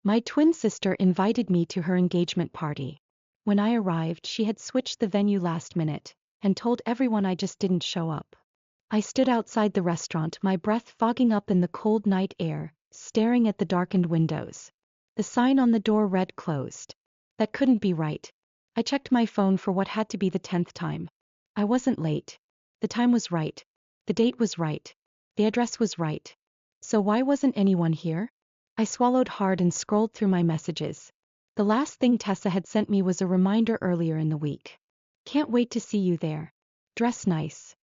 My twin sister invited me to her engagement party. When I arrived, she had switched the venue last minute and told everyone I just didn't show up. I stood outside the restaurant, my breath fogging up in the cold night air, staring at the darkened windows. The sign on the door read closed. That couldn't be right. I checked my phone for what had to be the 10th time. I wasn't late. The time was right. The date was right. The address was right. So why wasn't anyone here? I swallowed hard and scrolled through my messages. The last thing Tessa had sent me was a reminder earlier in the week. Can't wait to see you there. Dress nice.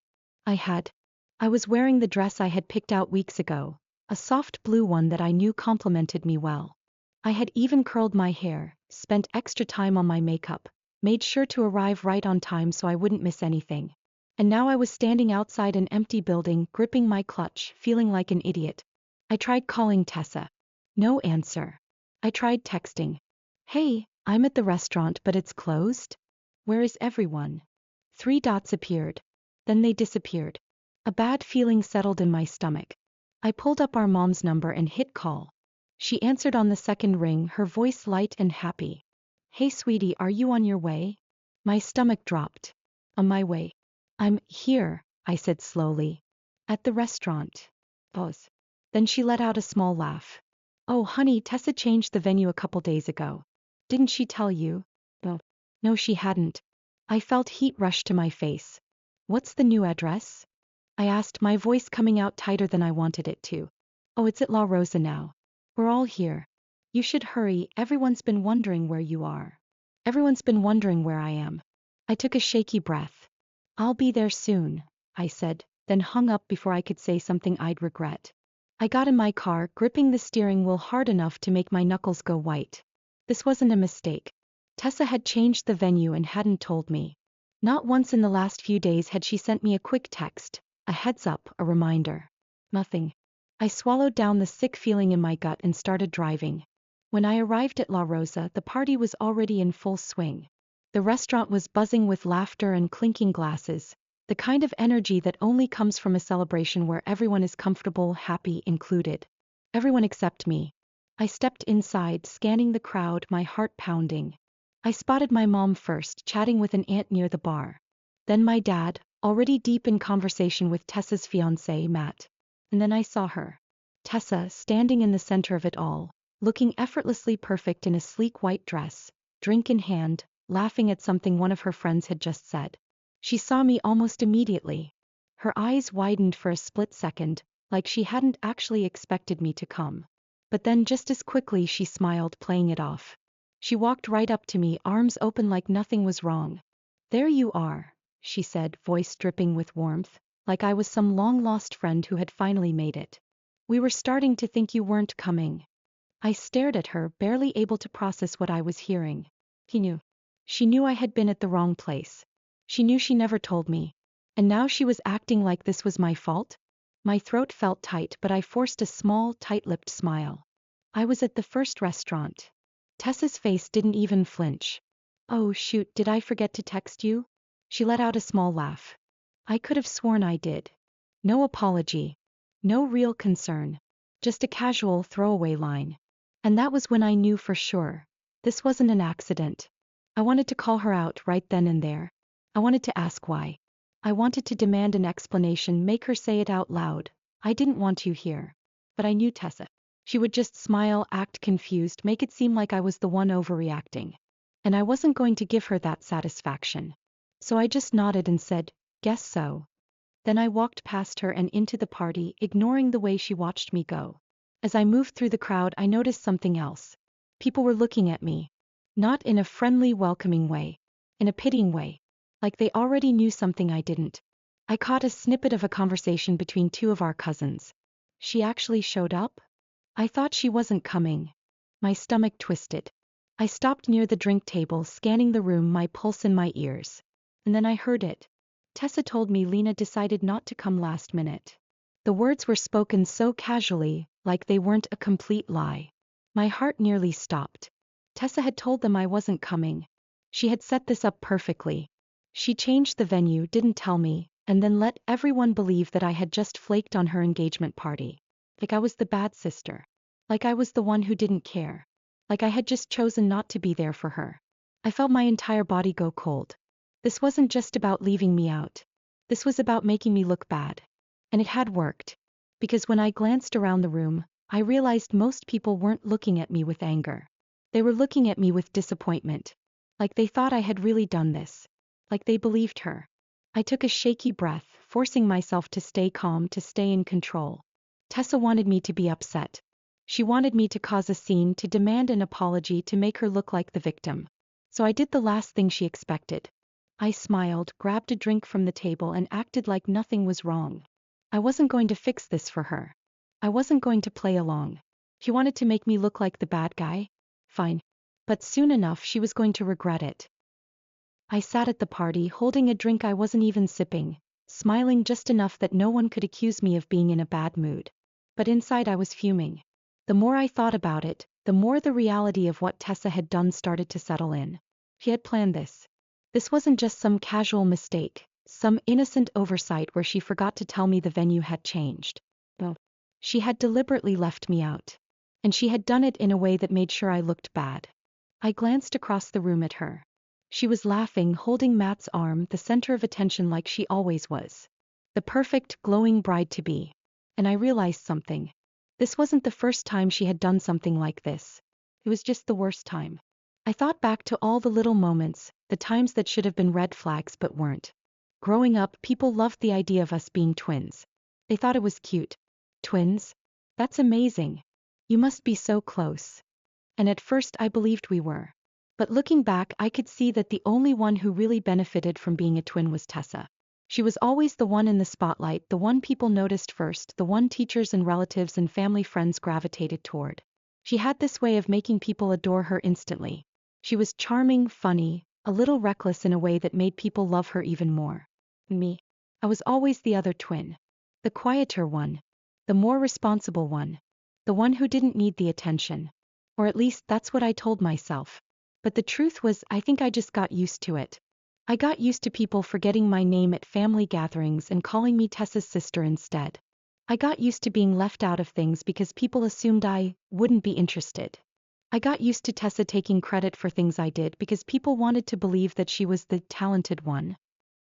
I was wearing the dress I had picked out weeks ago, a soft blue one that I knew complimented me well. I had even curled my hair, spent extra time on my makeup, made sure to arrive right on time so I wouldn't miss anything. And now I was standing outside an empty building, gripping my clutch, feeling like an idiot. I tried calling Tessa. No answer. I tried texting. Hey, I'm at the restaurant but it's closed? Where is everyone? 3 dots appeared. Then they disappeared. A bad feeling settled in my stomach. I pulled up our mom's number and hit call. She answered on the second ring, her voice light and happy. Hey sweetie, are you on your way? My stomach dropped. On my way. I'm here, I said slowly. At the restaurant. Pause. Then she let out a small laugh. Oh honey, Tessa changed the venue a couple days ago. Didn't she tell you? Oh. No, she hadn't. I felt heat rush to my face. What's the new address? I asked, my voice coming out tighter than I wanted it to. Oh, it's at La Rosa now. We're all here. You should hurry, everyone's been wondering where you are. Everyone's been wondering where I am. I took a shaky breath. I'll be there soon, I said, then hung up before I could say something I'd regret. I got in my car, gripping the steering wheel hard enough to make my knuckles go white. This wasn't a mistake. Tessa had changed the venue and hadn't told me. Not once in the last few days had she sent me a quick text, a heads up, a reminder. Nothing. I swallowed down the sick feeling in my gut and started driving. When I arrived at La Rosa, the party was already in full swing. The restaurant was buzzing with laughter and clinking glasses, the kind of energy that only comes from a celebration where everyone is comfortable, happy, included. Everyone except me. I stepped inside, scanning the crowd, my heart pounding. I spotted my mom first, chatting with an aunt near the bar. Then my dad, already deep in conversation with Tessa's fiancé, Matt. And then I saw her. Tessa, standing in the center of it all, looking effortlessly perfect in a sleek white dress, drink in hand, laughing at something one of her friends had just said. She saw me almost immediately. Her eyes widened for a split second, like she hadn't actually expected me to come. But then just as quickly she smiled, playing it off. She walked right up to me, arms open like nothing was wrong. There you are, she said, voice dripping with warmth, like I was some long-lost friend who had finally made it. We were starting to think you weren't coming. I stared at her, barely able to process what I was hearing. He knew. She knew I had been at the wrong place. She knew she never told me. And now she was acting like this was my fault? My throat felt tight, but I forced a small, tight-lipped smile. I was at the first restaurant. Tessa's face didn't even flinch. Oh shoot, did I forget to text you? She let out a small laugh. I could have sworn I did. No apology. No real concern. Just a casual throwaway line. And that was when I knew for sure. This wasn't an accident. I wanted to call her out right then and there. I wanted to ask why. I wanted to demand an explanation, make her say it out loud. I didn't want you here. But I knew Tessa. She would just smile, act confused, make it seem like I was the one overreacting. And I wasn't going to give her that satisfaction. So I just nodded and said, guess so. Then I walked past her and into the party, ignoring the way she watched me go. As I moved through the crowd, I noticed something else. People were looking at me. Not in a friendly, welcoming way. In a pitying way. Like they already knew something I didn't. I caught a snippet of a conversation between two of our cousins. She actually showed up? I thought she wasn't coming. My stomach twisted. I stopped near the drink table, scanning the room, my pulse in my ears. And then I heard it. Tessa told me Lena decided not to come last minute. The words were spoken so casually, like they weren't a complete lie. My heart nearly stopped. Tessa had told them I wasn't coming. She had set this up perfectly. She changed the venue, didn't tell me, and then let everyone believe that I had just flaked on her engagement party. Like I was the bad sister. Like I was the one who didn't care. like I had just chosen not to be there for her. I felt my entire body go cold. This wasn't just about leaving me out. This was about making me look bad. And it had worked. Because when I glanced around the room, I realized most people weren't looking at me with anger. They were looking at me with disappointment. Like they thought I had really done this. Like they believed her. I took a shaky breath, forcing myself to stay calm, to stay in control. Tessa wanted me to be upset. She wanted me to cause a scene, to demand an apology, to make her look like the victim. So I did the last thing she expected. I smiled, grabbed a drink from the table and acted like nothing was wrong. I wasn't going to fix this for her. I wasn't going to play along. She wanted to make me look like the bad guy? Fine. But soon enough she was going to regret it. I sat at the party holding a drink I wasn't even sipping, smiling just enough that no one could accuse me of being in a bad mood. But inside I was fuming. The more I thought about it, the more the reality of what Tessa had done started to settle in. She had planned this. This wasn't just some casual mistake, some innocent oversight where she forgot to tell me the venue had changed. No. She had deliberately left me out. And she had done it in a way that made sure I looked bad. I glanced across the room at her. She was laughing, holding Matt's arm, the center of attention like she always was. The perfect, glowing bride-to-be. And I realized something. This wasn't the first time she had done something like this. It was just the worst time. I thought back to all the little moments, the times that should have been red flags but weren't. Growing up, people loved the idea of us being twins. They thought it was cute. Twins? That's amazing. You must be so close. And at first I believed we were. But looking back, I could see that the only one who really benefited from being a twin was Tessa. She was always the one in the spotlight, the one people noticed first, the one teachers and relatives and family friends gravitated toward. She had this way of making people adore her instantly. She was charming, funny, a little reckless in a way that made people love her even more. Me. I was always the other twin. The quieter one. The more responsible one. The one who didn't need the attention. Or at least that's what I told myself. But the truth was, I think I just got used to it. I got used to people forgetting my name at family gatherings and calling me Tessa's sister instead. I got used to being left out of things because people assumed I wouldn't be interested. I got used to Tessa taking credit for things I did because people wanted to believe that she was the talented one.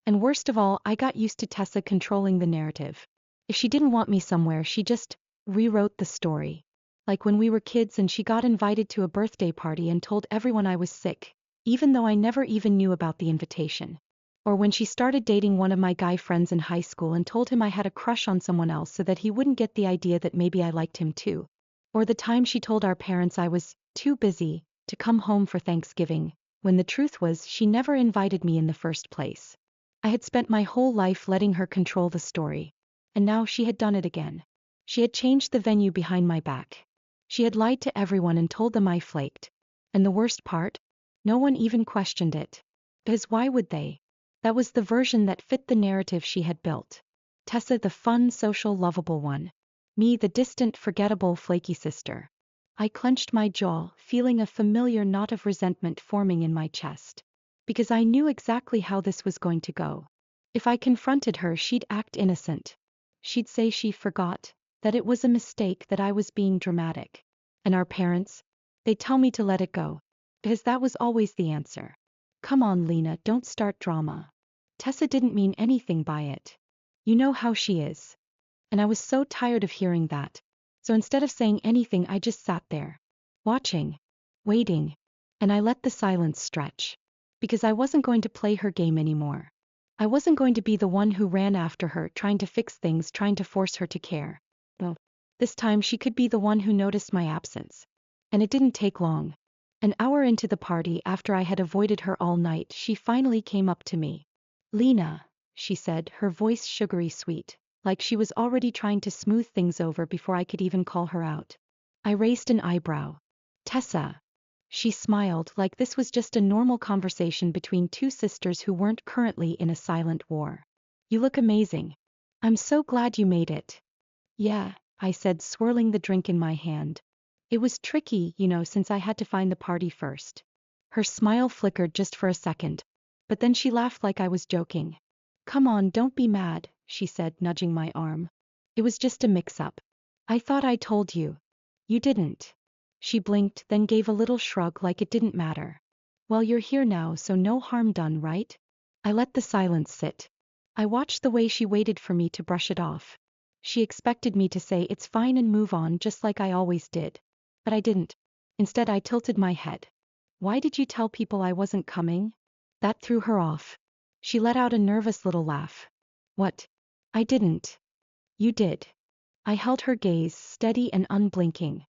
And worst of all, I got used to Tessa controlling the narrative. If she didn't want me somewhere, she just rewrote the story. Like when we were kids and she got invited to a birthday party and told everyone I was sick, even though I never even knew about the invitation. Or when she started dating one of my guy friends in high school and told him I had a crush on someone else so that he wouldn't get the idea that maybe I liked him too. Or the time she told our parents I was too busy to come home for Thanksgiving, when the truth was she never invited me in the first place. I had spent my whole life letting her control the story. And now she had done it again. She had changed the venue behind my back. She had lied to everyone and told them I flaked. And the worst part? No one even questioned it. Because why would they? That was the version that fit the narrative she had built. Tessa the fun, social, lovable one. Me the distant, forgettable, flaky sister. I clenched my jaw, feeling a familiar knot of resentment forming in my chest. Because I knew exactly how this was going to go. If I confronted her, she'd act innocent. She'd say she forgot, that it was a mistake, that I was being dramatic. And our parents? They'd tell me to let it go. Because that was always the answer. Come on, Lena, don't start drama. Tessa didn't mean anything by it. You know how she is. And I was so tired of hearing that. So instead of saying anything, I just sat there. Watching. Waiting. And I let the silence stretch. Because I wasn't going to play her game anymore. I wasn't going to be the one who ran after her, trying to fix things, trying to force her to care. No. This time she could be the one who noticed my absence. And it didn't take long. An hour into the party, after I had avoided her all night, she finally came up to me. Lena, she said, her voice sugary sweet, like she was already trying to smooth things over before I could even call her out. I raised an eyebrow. Tessa. She smiled, like this was just a normal conversation between two sisters who weren't currently in a silent war. You look amazing. I'm so glad you made it. Yeah, I said, swirling the drink in my hand. It was tricky, since I had to find the party first. Her smile flickered just for a second. But then she laughed like I was joking. Come on, don't be mad, she said, nudging my arm. It was just a mix-up. I thought I told you. You didn't. She blinked, then gave a little shrug like it didn't matter. Well, you're here now, so no harm done, right? I let the silence sit. I watched the way she waited for me to brush it off. She expected me to say it's fine and move on just like I always did. But I didn't. Instead, I tilted my head. Why did you tell people I wasn't coming? That threw her off. She let out a nervous little laugh. What? I didn't. You did. I held her gaze, steady and unblinking.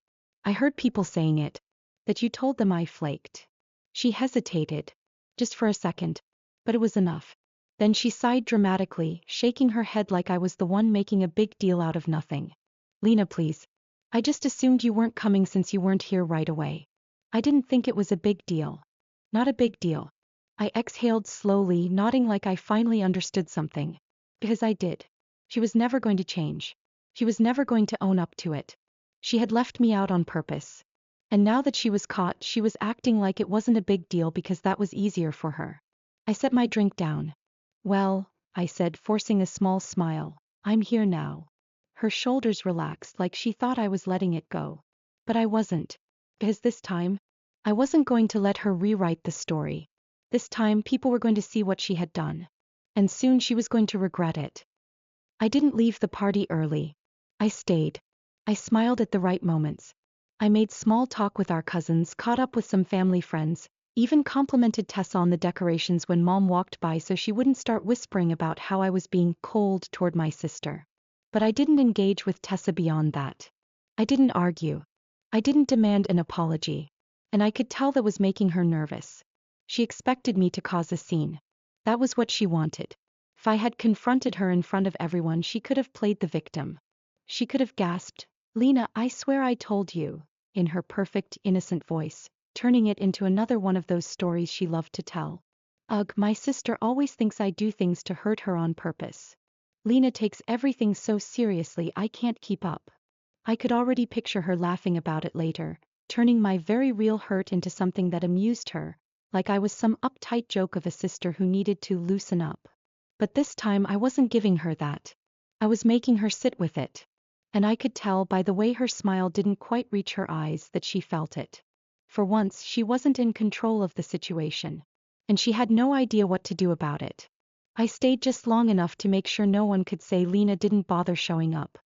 I heard people saying it. That you told them I flaked. She hesitated. Just for a second. But it was enough. Then she sighed dramatically, shaking her head like I was the one making a big deal out of nothing. Lena, please. I just assumed you weren't coming since you weren't here right away. I didn't think it was a big deal. Not a big deal. I exhaled slowly, nodding like I finally understood something. Because I did. She was never going to change. She was never going to own up to it. She had left me out on purpose. And now that she was caught, she was acting like it wasn't a big deal because that was easier for her. I set my drink down. Well, I said, forcing a small smile, I'm here now. Her shoulders relaxed like she thought I was letting it go. But I wasn't. Because this time, I wasn't going to let her rewrite the story. This time people were going to see what she had done. And soon she was going to regret it. I didn't leave the party early. I stayed. I smiled at the right moments. I made small talk with our cousins, caught up with some family friends, even complimented Tessa on the decorations when Mom walked by so she wouldn't start whispering about how I was being cold toward my sister. But I didn't engage with Tessa beyond that. I didn't argue. I didn't demand an apology. And I could tell that was making her nervous. She expected me to cause a scene. That was what she wanted. If I had confronted her in front of everyone, she could have played the victim. She could have gasped, Lena, I swear I told you, in her perfect, innocent voice, turning it into another one of those stories she loved to tell. Ugh, my sister always thinks I do things to hurt her on purpose. Lena takes everything so seriously I can't keep up. I could already picture her laughing about it later, turning my very real hurt into something that amused her, like I was some uptight joke of a sister who needed to loosen up. But this time I wasn't giving her that. I was making her sit with it. And I could tell by the way her smile didn't quite reach her eyes that she felt it. For once, she wasn't in control of the situation. And she had no idea what to do about it. I stayed just long enough to make sure no one could say Lena didn't bother showing up.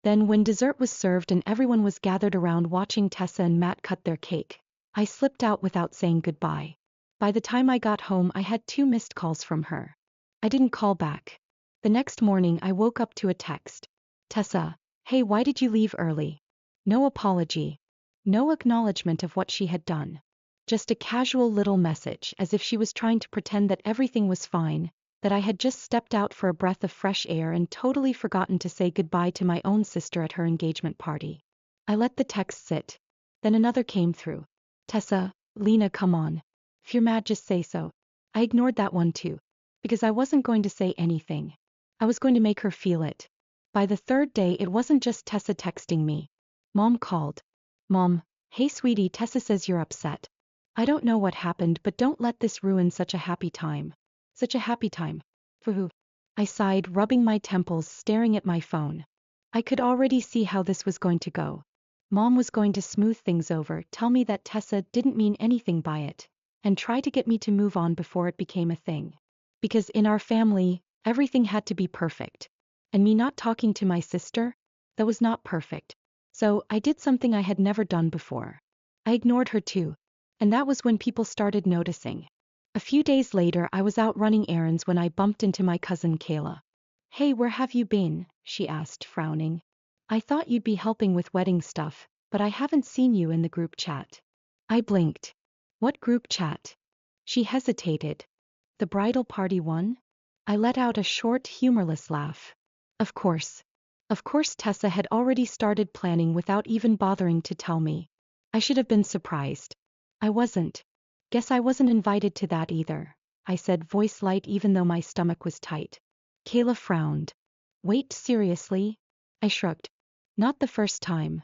Then when dessert was served and everyone was gathered around watching Tessa and Matt cut their cake, I slipped out without saying goodbye. By the time I got home, I had 2 missed calls from her. I didn't call back. The next morning I woke up to a text. Tessa, hey, why did you leave early? No apology. No acknowledgement of what she had done. Just a casual little message, as if she was trying to pretend that everything was fine, that I had just stepped out for a breath of fresh air and totally forgotten to say goodbye to my own sister at her engagement party. I let the text sit. Then another came through. Tessa, Lena, come on. If you're mad, just say so. I ignored that one too. Because I wasn't going to say anything. I was going to make her feel it. By the 3rd day, it wasn't just Tessa texting me. Mom called. Mom, hey sweetie, Tessa says you're upset. I don't know what happened, but don't let this ruin such a happy time. Such a happy time. For who? I sighed, rubbing my temples, staring at my phone. I could already see how this was going to go. Mom was going to smooth things over, tell me that Tessa didn't mean anything by it, and try to get me to move on before it became a thing. Because in our family, everything had to be perfect. And me not talking to my sister? That was not perfect. So, I did something I had never done before. I ignored her too. And that was when people started noticing. A few days later, I was out running errands when I bumped into my cousin Kayla. Hey, where have you been? She asked, frowning. I thought you'd be helping with wedding stuff, but I haven't seen you in the group chat. I blinked. What group chat? She hesitated. The bridal party one? I let out a short, humorless laugh. Of course. Of course Tessa had already started planning without even bothering to tell me. I should have been surprised. I wasn't. Guess I wasn't invited to that either, I said, voice light even though my stomach was tight. Kayla frowned. Wait, seriously? I shrugged. Not the first time.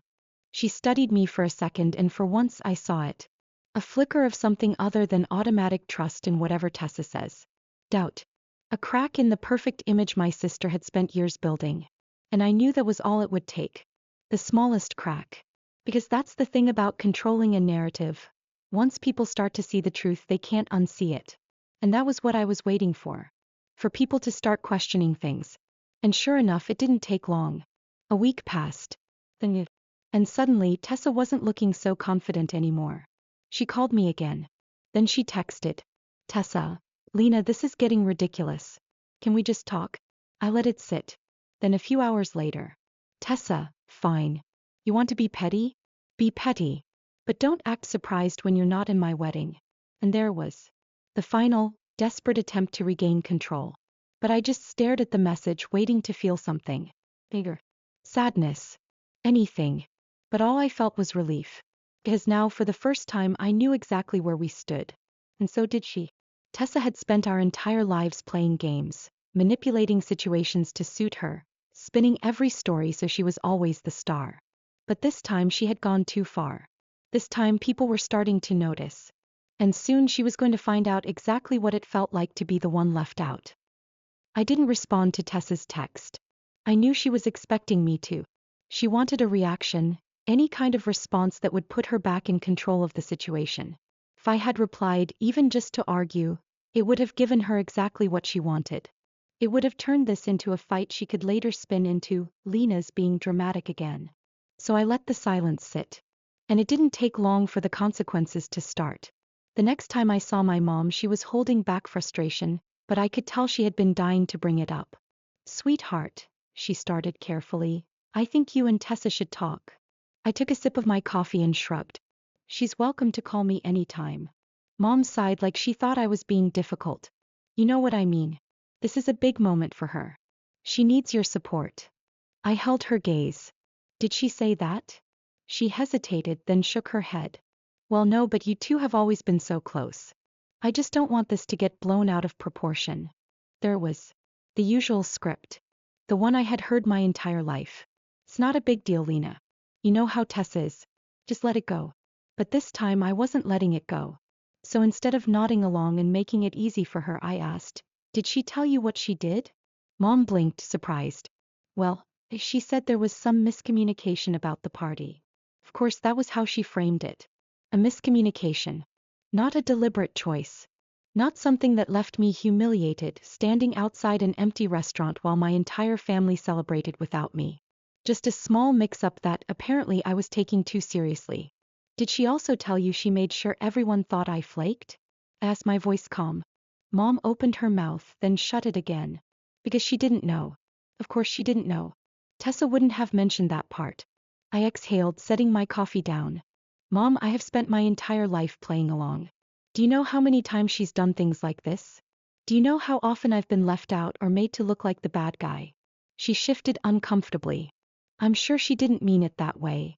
She studied me for a second and for once I saw it. A flicker of something other than automatic trust in whatever Tessa says. Doubt. A crack in the perfect image my sister had spent years building. And I knew that was all it would take. The smallest crack. Because that's the thing about controlling a narrative. Once people start to see the truth, they can't unsee it. And that was what I was waiting for. For people to start questioning things. And sure enough, it didn't take long. A week passed. And suddenly, Tessa wasn't looking so confident anymore. She called me again. Then she texted. Tessa, Lena, this is getting ridiculous. Can we just talk? I let it sit. Then a few hours later. Tessa, fine. You want to be petty? Be petty. But don't act surprised when you're not in my wedding. And there was the final, desperate attempt to regain control. But I just stared at the message, waiting to feel something. Bigger. Sadness. Anything. But all I felt was relief. Because now, for the first time, I knew exactly where we stood. And so did she. Tessa had spent our entire lives playing games, manipulating situations to suit her, spinning every story so she was always the star. But this time she had gone too far. This time people were starting to notice. And soon she was going to find out exactly what it felt like to be the one left out. I didn't respond to Tessa's text. I knew she was expecting me to. She wanted a reaction, any kind of response that would put her back in control of the situation. If I had replied, even just to argue, it would have given her exactly what she wanted. It would have turned this into a fight she could later spin into Lena's being dramatic again. So I let the silence sit. And it didn't take long for the consequences to start. The next time I saw my mom, she was holding back frustration, but I could tell she had been dying to bring it up. Sweetheart, she started carefully, I think you and Tessa should talk. I took a sip of my coffee and shrugged. She's welcome to call me anytime. Mom sighed like she thought I was being difficult. You know what I mean. This is a big moment for her. She needs your support. I held her gaze. Did she say that? She hesitated, then shook her head. Well, no, but you two have always been so close. I just don't want this to get blown out of proportion. There was the usual script. The one I had heard my entire life. It's not a big deal, Lena. You know how Tess is. Just let it go. But this time I wasn't letting it go. So instead of nodding along and making it easy for her, I asked, did she tell you what she did? Mom blinked, surprised. Well, she said there was some miscommunication about the party. Of course, that was how she framed it. A miscommunication. Not a deliberate choice. Not something that left me humiliated, standing outside an empty restaurant while my entire family celebrated without me. Just a small mix-up that, apparently, I was taking too seriously. Did she also tell you she made sure everyone thought I flaked? I asked, my voice calm. Mom opened her mouth, then shut it again. Because she didn't know. Of course she didn't know. Tessa wouldn't have mentioned that part. I exhaled, setting my coffee down. Mom, I have spent my entire life playing along. Do you know how many times she's done things like this? Do you know how often I've been left out or made to look like the bad guy? She shifted uncomfortably. I'm sure she didn't mean it that way.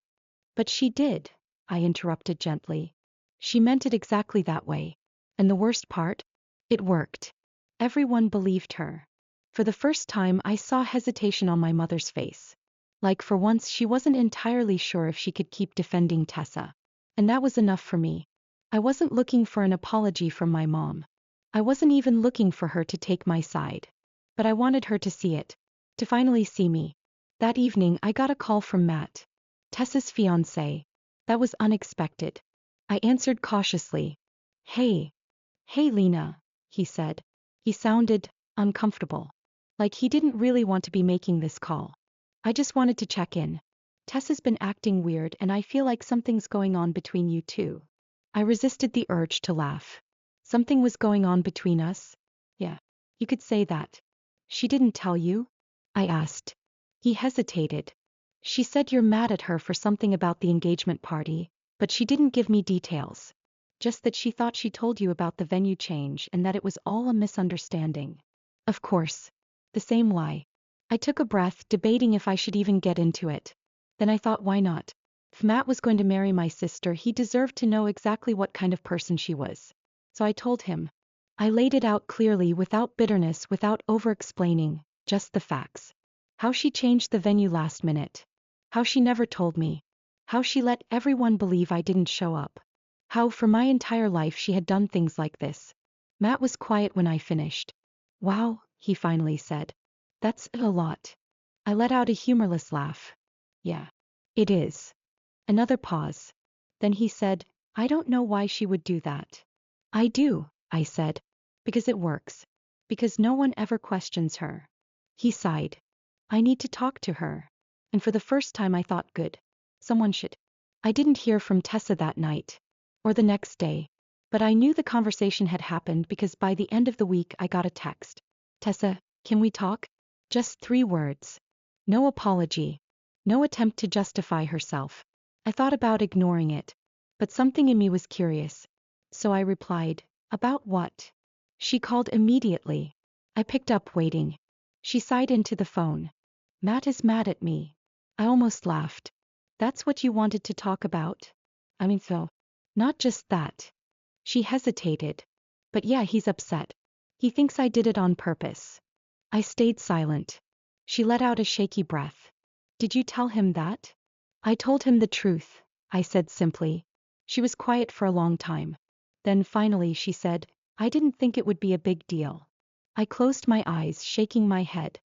But she did, I interrupted gently. She meant it exactly that way. And the worst part? It worked. Everyone believed her. For the first time, I saw hesitation on my mother's face. Like for once she wasn't entirely sure if she could keep defending Tessa. And that was enough for me. I wasn't looking for an apology from my mom. I wasn't even looking for her to take my side. But I wanted her to see it. To finally see me. That evening I got a call from Matt. Tessa's fiancé. That was unexpected. I answered cautiously. Hey. Hey, Lena, he said. He sounded uncomfortable. Like he didn't really want to be making this call. I just wanted to check in. Tessa's been acting weird and I feel like something's going on between you two. I resisted the urge to laugh. Something was going on between us? Yeah. You could say that. She didn't tell you? I asked. He hesitated. She said you're mad at her for something about the engagement party, but she didn't give me details. Just that she thought she told you about the venue change and that it was all a misunderstanding. Of course. The same lie. I took a breath, debating if I should even get into it. Then I thought, why not? If Matt was going to marry my sister, he deserved to know exactly what kind of person she was. So I told him. I laid it out clearly, without bitterness, without over-explaining, just the facts. How she changed the venue last minute. How she never told me. How she let everyone believe I didn't show up. How for my entire life she had done things like this. Matt was quiet when I finished. Wow, he finally said. That's a lot. I let out a humorless laugh. Yeah. It is. Another pause. Then he said, I don't know why she would do that. I do, I said. Because it works. Because no one ever questions her. He sighed. I need to talk to her. And for the first time I thought, good. Someone should. I didn't hear from Tessa that night. Or the next day. But I knew the conversation had happened because by the end of the week I got a text. Tessa, can we talk? Just 3 words. No apology. No attempt to justify herself. I thought about ignoring it. But something in me was curious. So I replied, about what? She called immediately. I picked up waiting. She sighed into the phone. Matt is mad at me. I almost laughed. That's what you wanted to talk about? I mean, so. Not just that. She hesitated. But yeah, he's upset. He thinks I did it on purpose. I stayed silent. She let out a shaky breath. Did you tell him that? I told him the truth, I said simply. She was quiet for a long time. Then finally she said, I didn't think it would be a big deal. I closed my eyes, shaking my head.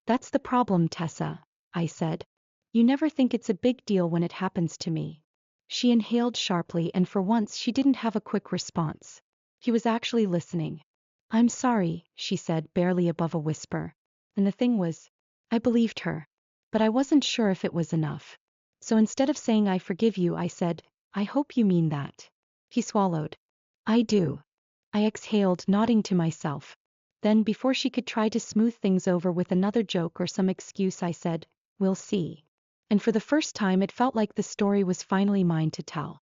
That's the problem, Tessa, I said. You never think it's a big deal when it happens to me. She inhaled sharply and for once she didn't have a quick response. He was actually listening. I'm sorry, she said, barely above a whisper. And the thing was, I believed her. But I wasn't sure if it was enough. So instead of saying I forgive you, I said, I hope you mean that. He swallowed. I do. I exhaled, nodding to myself. Then before she could try to smooth things over with another joke or some excuse, I said, we'll see. And for the first time it felt like the story was finally mine to tell.